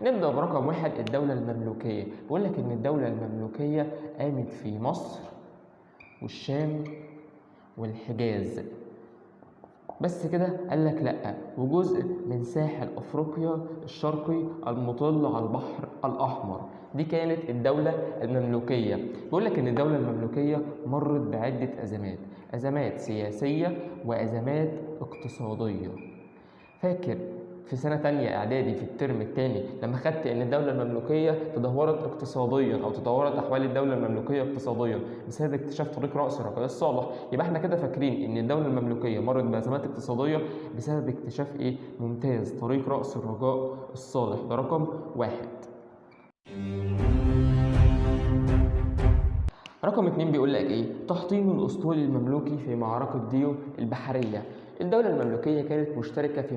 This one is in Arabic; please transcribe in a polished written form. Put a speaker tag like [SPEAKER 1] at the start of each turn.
[SPEAKER 1] نبدأ برقم 1 الدولة المملوكية. بيقول لك إن الدولة المملوكية قامت في مصر والشام والحجاز. بس كده؟ قال لك لأ، وجزء من ساحل أفريقيا الشرقي المطل على البحر الأحمر. دي كانت الدولة المملوكية. بيقول لك إن الدولة المملوكية مرت بعدة أزمات سياسية وأزمات اقتصادية. فاكر في سنة تانية إعدادي في الترم التاني لما خدت إن الدولة المملوكية تدهورت اقتصاديا أو تدهورت أحوال الدولة المملوكية اقتصاديا بسبب اكتشاف طريق رأس الرجاء الصالح؟ يبقى احنا كده فاكرين إن الدولة المملوكية مرت بأزمات اقتصادية بسبب اكتشاف إيه؟ ممتاز، طريق رأس الرجاء الصالح. ده رقم 1. رقم 2 بيقول لك إيه؟ تحطيم الأسطول المملوكي في معركة ديو البحرية. الدولة المملوكية كانت مشتركة في